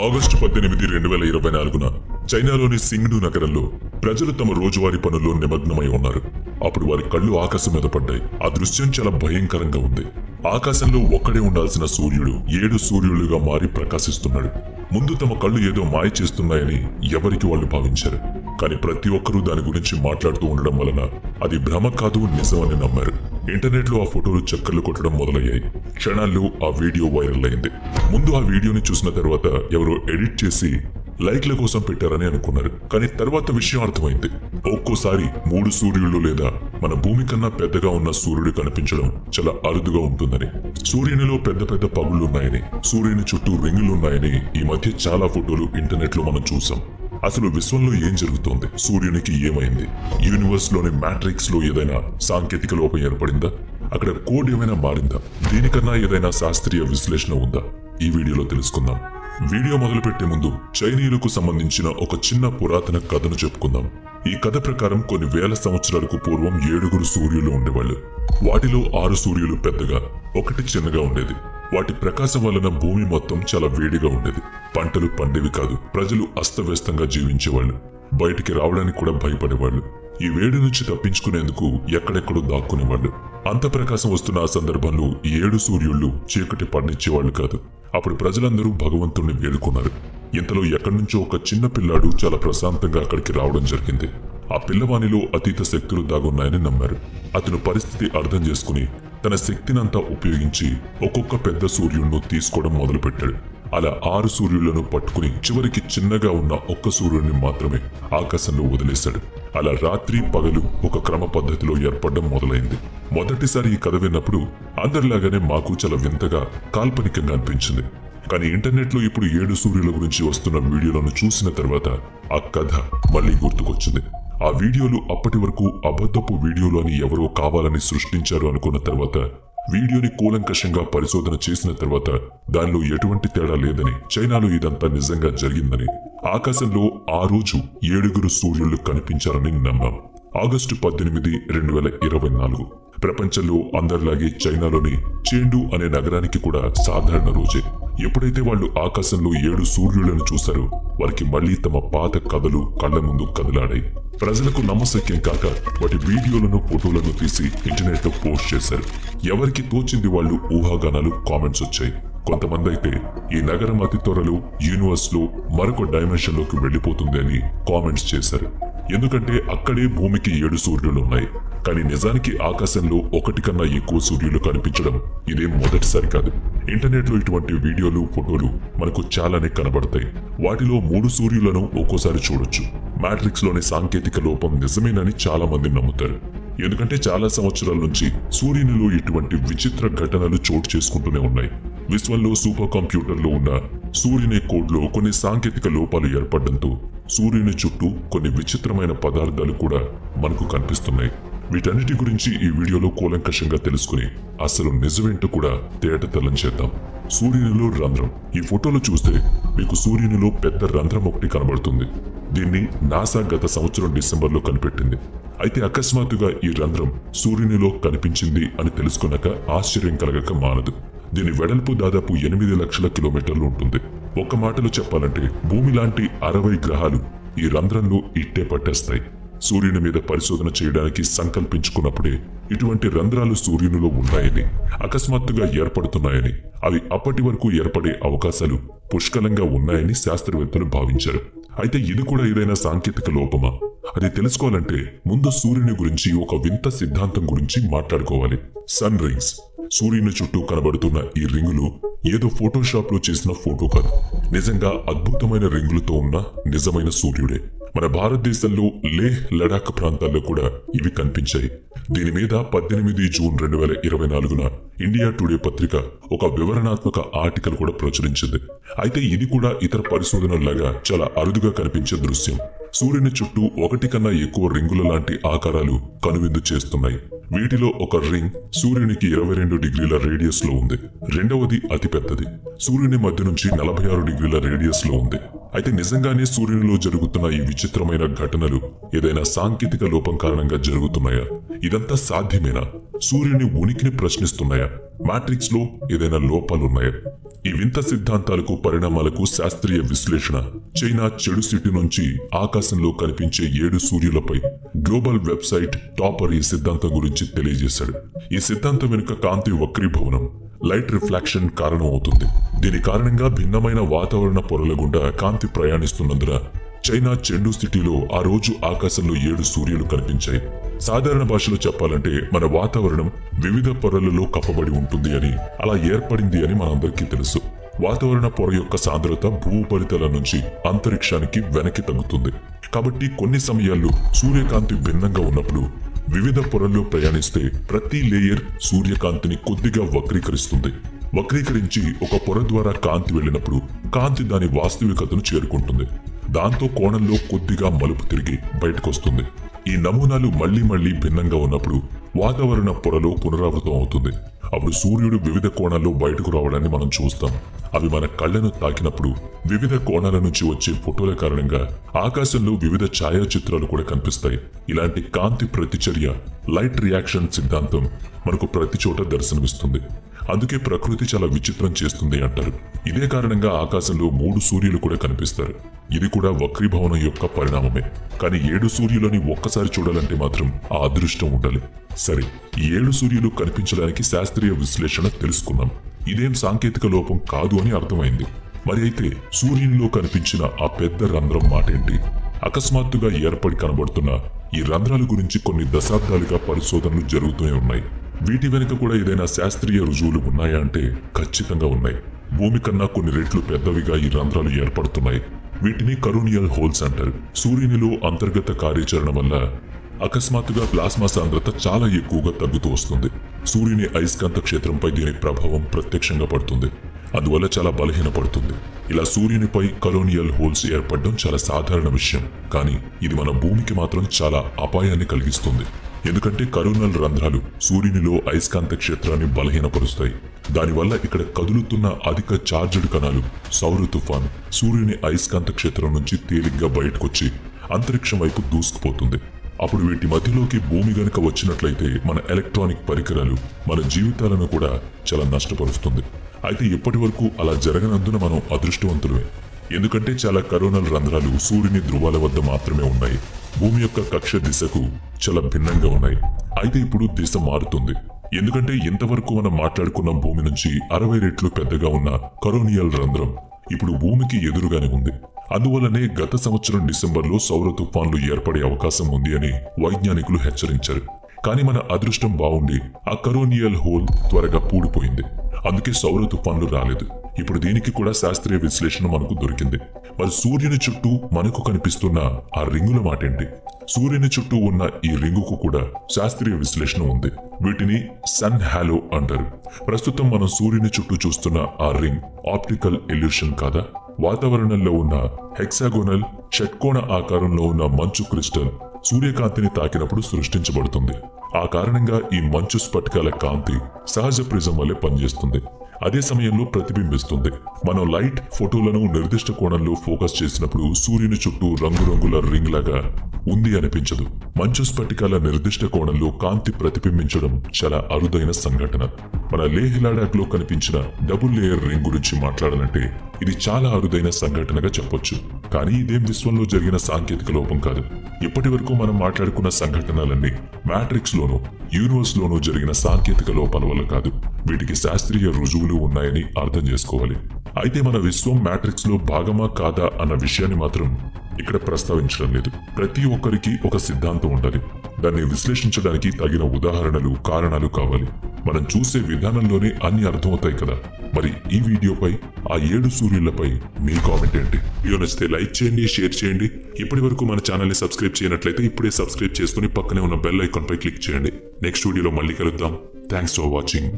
August 18, 2024న చైనాలోని సింగ్డు నగరంలో ప్రజలు తమ రోజువారీ పనుల్లో నిమగ్నమై ఉన్నారు. అప్పుడు వారి కళ్ళు ఆకాశం మీద పడ్డాయి. ఆ దృశ్యం చాలా భయంకరంగా ఉంది. ఆకాశంలో ఒక్కడే ఉండాల్సిన సూర్యుడు 7 సూర్యులుగా మారి ప్రకాశిస్తున్నాడు. ముందు తమ కళ్ళు ఏదో మాయ చేస్తున్నాయని ఎవరికి వాళ్ళు భావించారు. కానీ ప్రతి ఒక్కరూ దాని గురించి మాట్లాడుతూ ఉండడం వలన అది భ్రమ కాదు, నిజమని నమ్మారు. ఇంటర్నెట్ లో ఆ ఫోటోలు చక్కర్లు కొట్టడం మొదలయ్యాయి. క్షణాల్లో ఆ వీడియో వైరల్ అయింది. ముందు ఆ వీడియోని చూసిన తర్వాత ఎవరో ఎడిట్ చేసి లైక్ల కోసం పెట్టారని అనుకున్నారు. కానీ తర్వాత విషయం అర్థమైంది. ఒక్కోసారి 3 సూర్యుళ్ళు లేదా మన భూమి కన్నా పెద్దగా ఉన్న సూర్యుడు కనిపించడం చాలా అరుదుగా ఉంటుందని, సూర్యునిలో పెద్ద పెద్ద పగుళ్లున్నాయని, సూర్యుని చుట్టూ రింగులున్నాయని ఈ మధ్య చాలా ఫోటోలు ఇంటర్నెట్ లో మనం చూసాం. అసలు విశ్వంలో ఏం జరుగుతోంది? సూర్యునికి ఏమైంది? యూనివర్స్ లోని మ్యాట్రిక్స్ లో ఏదైనా సాంకేతిక లోపం ఏర్పడిందా? అక్కడ కోడ్ ఏమైనా మారిందా? దీనికన్నా ఏదైనా శాస్త్రీయ విశ్లేషణ ఉందా? ఈ వీడియోలో తెలుసుకుందాం. వీడియో మొదలుపెట్టే ముందు చైనీయులకు సంబంధించిన ఒక చిన్న పురాతన కథను చెప్పుకుందాం. ఈ కథ ప్రకారం కొన్ని వేల సంవత్సరాలకు పూర్వం 7 సూర్యులు ఉండేవాళ్ళు. వాటిలో 6 సూర్యులు పెద్దగా, 1 చిన్నగా ఉండేది. వాటి ప్రకాశం వలన భూమి మొత్తం చాలా వేడిగా ఉండేది. పంటలు పండేవి కాదు. ప్రజలు అస్తవ్యస్తంగా జీవించేవాళ్ళు. బయటికి రావడానికి కూడా భయపడేవాళ్ళు. ఈ వేడి నుంచి తప్పించుకునేందుకు ఎక్కడెక్కడో దాక్కునేవాళ్ళు. అంత ప్రకాశం వస్తున్న ఆ సందర్భంలో ఈ 7 సూర్యుళ్ళు చీకటి పడనిచ్చేవాళ్లు కాదు. అప్పుడు ప్రజలందరూ భగవంతుణ్ణి వేడుకున్నారు. ఇంతలో ఎక్కడి నుంచో ఒక చిన్న పిల్లాడు చాలా ప్రశాంతంగా అక్కడికి రావడం జరిగింది. ఆ పిల్లవానిలో అతీత శక్తులు దాగున్నాయని నమ్మారు. అతను పరిస్థితి అర్థం చేసుకుని తన శక్తినంతా ఉపయోగించి ఒక్కొక్క పెద్ద సూర్యుడిని తీసుకోవడం మొదలుపెట్టాడు. అలా 6 సూర్యులను పట్టుకుని చివరికి చిన్నగా ఉన్న ఒక్క సూర్యుడిని మాత్రమే ఆకాశంలో వదిలేశాడు. అలా రాత్రి పగలు ఒక క్రమ పద్ధతిలో ఏర్పడడం మొదలైంది. మొదటిసారి ఈ కథ విన్నప్పుడు అందరిలాగానే మాకు చాలా వింతగా, కాల్పనికంగా అనిపించింది. కానీ ఇంటర్నెట్ లో ఇప్పుడు 7 సూర్యుల గురించి వస్తున్న వీడియోలను చూసిన తర్వాత ఆ కథ మళ్ళీ గుర్తుకొచ్చింది. ఆ వీడియోలు అప్పటి వరకు అబద్ధపు వీడియోలు అని ఎవరో కావాలని సృష్టించారు అనుకున్న తర్వాత వీడియోని కూలంకషంగా పరిశోధన చేసిన తర్వాత దానిలో ఎటువంటి తేడా లేదని, చైనాలో ఇదంతా నిజంగా జరిగిందని, ఆకాశంలో ఆ రోజు 7 సూర్యులు కనిపించారని నమ్మాం. ఆగస్టు 18, 2024 ప్రపంచంలో అందరిలాగే చైనాలోని చెండు అనే నగరానికి కూడా సాధారణ రోజే. ఎప్పుడైతే వాళ్ళు ఆకాశంలో 7 సూర్యులను చూశారో వారికి మళ్లీ తమ పాత కథలు కళ్ల ముందు కదలాడాయి. ప్రజలకు నమ్మశక్యం కాక వాటి వీడియోలను, ఫోటోలను తీసి ఇంటర్నెట్ లో పోస్ట్ చేశారు. ఎవరికి తోచింది వాళ్ళు ఊహాగానాలు, కామెంట్స్ వచ్చాయి. కొంతమంది అయితే ఈ నగరం అతి త్వరలో యూనివర్స్ లో మరొక డైమెన్షన్ లోకి వెళ్లిపోతుంది అని కామెంట్స్ చేశారు. ఎందుకంటే అక్కడే భూమికి 7 సూర్యులు ఉన్నాయి. కానీ నిజానికి ఆకాశంలో 1 కన్నా ఎక్కువ సూర్యులు కనిపించడం ఇదే మొదటిసారి కాదు. ఇంటర్నెట్ లో ఇటువంటి వీడియోలు, ఫోటోలు మనకు చాలానే కనబడతాయి. వాటిలో 3 సూర్యులను ఒక్కోసారి చూడొచ్చు. మ్యాట్రిక్స్ లోని సాంకేతిక లోపం నిజమేనని చాలా మంది నమ్ముతారు. ఎందుకంటే చాలా సంవత్సరాల నుంచి సూర్యునిలో ఇటువంటి విచిత్ర ఘటనలు చోటు చేసుకుంటూనే ఉన్నాయి. విశ్వంలో సూపర్ కంప్యూటర్లో ఉన్న సూర్యుని కోడ్లో కొన్ని సాంకేతిక లోపాలు ఏర్పడడంతో సూర్యుని చుట్టూ కొన్ని విచిత్రమైన పదార్థాలు కూడా మనకు కనిపిస్తున్నాయి. వీటన్నిటి గురించి ఈ వీడియోలో కూలంకషంగా తెలుసుకుని అసలు నిజమేంటో కూడా తేటతెల్లం చేద్దాం. సూర్యునిలో రంధ్రం. ఈ ఫోటోలో చూస్తే మీకు సూర్యునిలో పెద్ద రంధ్రం ఒకటి కనబడుతుంది. దీన్ని నాసా గత సంవత్సరం డిసెంబర్లో కనిపెట్టింది. అయితే అకస్మాత్తుగా ఈ రంధ్రం సూర్యునిలో కనిపించింది అని తెలుసుకున్నాక ఆశ్చర్యం కలగక మానదు. దీని వెడల్పు దాదాపు 8 లక్షల కిలోమీటర్లు ఉంటుంది. ఒక్క మాటలో చెప్పాలంటే భూమి లాంటి 60 గ్రహాలు ఈ రంధ్రంలో ఇట్టే పట్టేస్తాయి. సూర్యుని మీద పరిశోధన చేయడానికి సంకల్పించుకున్నప్పుడే ఇటువంటి రంధ్రాలు సూర్యునిలో ఉన్నాయని, అకస్మాత్తుగా ఏర్పడుతున్నాయని, అవి అప్పటి వరకు ఏర్పడే అవకాశాలు పుష్కలంగా ఉన్నాయని శాస్త్రవేత్తలు భావించారు. అయితే ఇది కూడా ఏదైనా సాంకేతిక లోపమా? అది తెలుసుకోవాలంటే ముందు సూర్యుని గురించి ఒక వింత సిద్ధాంతం గురించి మాట్లాడుకోవాలి. Sun rings. సూర్యుని చుట్టూ కనబడుతున్న ఈ రింగులు ఏదో ఫోటోషాప్ లో చేసిన ఫోటో కాదు. నిజంగా అద్భుతమైన రింగులతో ఉన్న నిజమైన సూర్యుడే. మన భారతదేశంలో లేహ్, లడాక్ ప్రాంతాల్లో కూడా ఇవి కనిపించాయి. దీని మీద 18 జూన్ 2024న ఇండియా టుడే పత్రిక ఒక వివరణాత్మక ఆర్టికల్ కూడా ప్రచురించింది. అయితే ఇది కూడా ఇతర పరిశోధనలాగా చాలా అరుదుగా కనిపించే దృశ్యం. సూర్యుని చుట్టూ 1 కన్నా ఎక్కువ రింగుల లాంటి ఆకారాలు కనువిందు చేస్తున్నాయి. వీటిలో ఒక రింగ్ సూర్యునికి 22 డిగ్రీల రేడియస్ లో ఉంది. రెండవది అతి పెద్దది సూర్యుని మధ్య నుంచి 46 డిగ్రీల రేడియస్ లో ఉంది. అయితే నిజంగానే సూర్యునిలో జరుగుతున్న ఈ విచిత్రమైన ఘటనలు ఏదైనా సాంకేతిక లోపం కారణంగా జరుగుతున్నాయా? ఇదంతా సాధ్యమేనా? సూర్యుని ఉనికిని ప్రశ్నిస్తున్నాయా? మ్యాట్రిక్స్ లో ఏదైనా లోపాలున్నాయా? ఈ వింత సిద్ధాంతాలకు పరిణామాలకు శాస్త్రీయ విశ్లేషణ చైనా చెడు సిటీ నుంచి ఆకాశంలో కనిపించే 7 సూర్యులపై గ్లోబల్ వెబ్సైట్ టాపర్ ఈ సిద్ధాంతం గురించి తెలియజేశాడు. ఈ సిద్ధాంతం వెనుక కాంతి వక్రీభవనం, లైట్ రిఫ్లాక్షన్ కారణం అవుతుంది. దీని కారణంగా భిన్నమైన వాతావరణ పొరల గుండా కాంతి ప్రయాణిస్తున్నందున చైనా చెండు సిటీలో ఆ రోజు ఆకాశంలో 7 సూర్యులు కనిపించాయి. సాధారణ భాషలో చెప్పాలంటే మన వాతావరణం వివిధ పొరలలో కప్పబడి ఉంటుంది అని, అలా ఏర్పడింది అని మనందరికీ తెలుసు. వాతావరణ పొర యొక్క సాంద్రత భూపరితలం నుంచి అంతరిక్షానికి వెనక్కి తగ్గుతుంది. కాబట్టి కొన్ని సమయాల్లో సూర్యకాంతి భిన్నంగా ఉన్నప్పుడు వివిధ పొరల్లో ప్రయాణిస్తే ప్రతి లేయర్ సూర్యకాంతిని కొద్దిగా వక్రీకరిస్తుంది. వక్రీకరించి ఒక పొర ద్వారా కాంతి వెళ్ళినప్పుడు కాంతి దాని వాస్తవికతను చేరుకుంటుంది. దాంతో కోణంలో కొద్దిగా మలుపు తిరిగి బయటకొస్తుంది. ఈ నమూనాలు మళ్లీ భిన్నంగా ఉన్నప్పుడు వాతావరణ పొరలో పునరావృతం అవుతుంది. అప్పుడు సూర్యుడు వివిధ కోణాల్లో బయటకు రావడాన్ని మనం చూస్తాం. అవి మన కళ్ళను తాకినప్పుడు వివిధ కోణాల నుంచి వచ్చే ఫోటోల కారణంగా ఆకాశంలో వివిధ ఛాయాచిత్రాలు కూడా కనిపిస్తాయి. ఇలాంటి కాంతి ప్రతిచర్య లైట్ రియాక్షన్ సిద్ధాంతం మనకు ప్రతి చోట దర్శనమిస్తుంది. అందుకే ప్రకృతి చాలా విచిత్రం చేస్తుంది అంటారు. ఇదే కారణంగా ఆకాశంలో 3 సూర్యులు కూడా కనిపిస్తారు. ఇది కూడా వక్రీభవనం యొక్క పరిణామమే. కానీ 7 సూర్యులని ఒక్కసారి చూడాలంటే మాత్రం ఆ అదృష్టం ఉండాలి. సరే, ఈ 7 సూర్యులు కనిపించడానికి శాస్త్రీయ విశ్లేషణ తెలుసుకున్నాం. ఇదేం సాంకేతిక లోపం కాదు అని అర్థమైంది. మరి అయితే సూర్యునిలో కనిపించిన ఆ పెద్ద రంధ్రం మాటేంటి? అకస్మాత్తుగా ఏర్పడి కనబడుతున్న ఈ రంధ్రాల గురించి కొన్ని దశాబ్దాలుగా పరిశోధనలు జరుగుతూనే ఉన్నాయి. వీటి వెనుక కూడా ఏదైనా శాస్త్రీయ రుజువులు ఉన్నాయా అంటే ఖచ్చితంగా ఉన్నాయి. భూమి కన్నా కొన్ని రెట్లు పెద్దవిగా ఈ రంధ్రాలు ఏర్పడుతున్నాయి. వీటిని కరోనియల్ హోల్స్ అంటారు. సూర్యునిలో అంతర్గత కార్యాచరణ వల్ల అకస్మాత్తుగా ప్లాస్మా సాంద్రత చాలా ఎక్కువగా తగ్గుతూ వస్తుంది. సూర్యుని అయస్కాంత క్షేత్రంపై దీని ప్రభావం ప్రత్యక్షంగా పడుతుంది. అందువల్ల చాలా బలహీనపడుతుంది. ఇలా సూర్యునిపై కరోనియల్ హోల్స్ ఏర్పడడం చాలా సాధారణ విషయం. కానీ ఇది మన భూమికి మాత్రం చాలా అపాయాన్ని కలిగిస్తుంది. ఎందుకంటే కరోనల్ రంధ్రాలు సూర్యునిలో అయస్కాంత క్షేత్రాన్ని బలహీనపరుస్తాయి. దానివల్ల ఇక్కడ కదులుతున్న అధిక చార్జ్డ్ కణాలు సౌర తుఫాన్ సూర్యుని అయస్కాంత క్షేత్రం నుంచి తేలిగ్గా బయటకొచ్చి అంతరిక్షం వైపు దూసుకుపోతుంది. అప్పుడు వీటి మధ్యలోకి భూమి గనుక వచ్చినట్లయితే మన ఎలక్ట్రానిక్ పరికరాలు, మన జీవితాలను కూడా చాలా నష్టపరుస్తుంది. అయితే ఇప్పటి వరకు అలా జరగనందున మనం అదృష్టవంతులమే. ఎందుకంటే చాలా కరోనల్ రంధ్రాలు సూర్యుని ధృవాల వద్ద మాత్రమే ఉన్నాయి. భూమి యొక్క కక్ష దిశకు చాలా భిన్నంగా ఉన్నాయి. అయితే ఇప్పుడు దిశ మారుతుంది. ఎందుకంటే ఇంతవరకు మనం మాట్లాడుకున్న భూమి నుంచి 60 రెట్లు పెద్దగా ఉన్న కరోనియల్ రంధ్రం ఇప్పుడు భూమికి ఎదురుగానే ఉంది. అందువల్లనే గత సంవత్సరం డిసెంబర్లో సౌర తుఫాన్లు ఏర్పడే అవకాశం ఉంది అని వైజ్ఞానికులు హెచ్చరించారు. కానీ మన అదృష్టం బాగుండి ఆ కరోనియల్ హోల్ త్వరగా పూడిపోయింది. అందుకే సౌర తుఫాన్లు రాలేదు. ఇప్పుడు దీనికి కూడా శాస్త్రీయ విశ్లేషణ మనకు దొరికింది. మరి సూర్యుని చుట్టూ మనకు కనిపిస్తున్న ఆ రింగుల మాటేంటి? సూర్యుని చుట్టూ ఉన్న ఈ రింగుకు కూడా శాస్త్రీయ విశ్లేషణ ఉంది. వీటిని సన్ హాలో అంటారు. ప్రస్తుతం మనం సూర్యుని చుట్టూ చూస్తున్న ఆ రింగ్ ఆప్టికల్ ఇల్యూషన్ కాదా? వాతావరణంలో ఉన్న హెక్సాగోనల్ షట్కోణ ఆకారంలో ఉన్న మంచు క్రిస్టల్ సూర్యకాంతిని తాకినప్పుడు సృష్టించబడుతుంది. ఆ కారణంగా ఈ మంచు స్ఫటికాల కాంతి సహజ ప్రిజం వల్లే పనిచేస్తుంది. అదే సమయంలో ప్రతిబింబిస్తుంది. మనం లైట్ ఫోటోలను నిర్దిష్ట కోణంలో ఫోకస్ చేసినప్పుడు సూర్యుని చుట్టూ రంగురంగుల రింగ్ లాగా ఉంది అనిపించదు. మంచు స్ఫటికాల నిర్దిష్ట కోణంలో కాంతి ప్రతిబింబించడం చాలా అరుదైన సంఘటన. మన లేహ్ లడాక్ లో కనిపించిన డబుల్ లేయర్ రింగ్ గురించి మాట్లాడాలంటే ఇది చాలా అరుదైన సంఘటనగా చెప్పొచ్చు. కానీ ఇదేం విశ్వంలో జరిగిన సాంకేతిక లోపం కాదు. ఇప్పటి వరకు మనం మాట్లాడుకున్న సంఘటనలన్నీ మ్యాట్రిక్స్ లోనూ యూనివర్స్ లోనూ జరిగిన సాంకేతిక లోపాల వల్ల కాదు. వీటికి శాస్త్రీయ రుజువులు ఉన్నాయని అర్థం చేసుకోవాలి. అయితే మన విశ్వం మ్యాట్రిక్స్ లో భాగమా కాదా అన్న విషయాన్ని మాత్రం ఇక్కడ ప్రస్తావించడం లేదు. ప్రతి ఒక్కరికి ఒక సిద్ధాంతం ఉండాలి. దాన్ని విశ్లేషించడానికి తగిన ఉదాహరణలు, కారణాలు కావాలి. మనం చూసే విధానంలోనే అన్ని అర్థమవుతాయి కదా. మరి ఈ వీడియోపై ఆ 7 సూర్యులపై మీ కామెంట్ ఏంటి? వీడియో నచ్చితే లైక్ చేయండి, షేర్ చేయండి. ఇప్పటి వరకు మన ఛానల్ని సబ్స్క్రైబ్ చేయనట్లయితే ఇప్పుడే సబ్స్క్రైబ్ చేసుకుని పక్కనే ఉన్న బెల్ ఐకాన్ పై క్లిక్ చేయండి. నెక్స్ట్ వీడియోలో మళ్ళీ కలుద్దాం. Thanks for watching.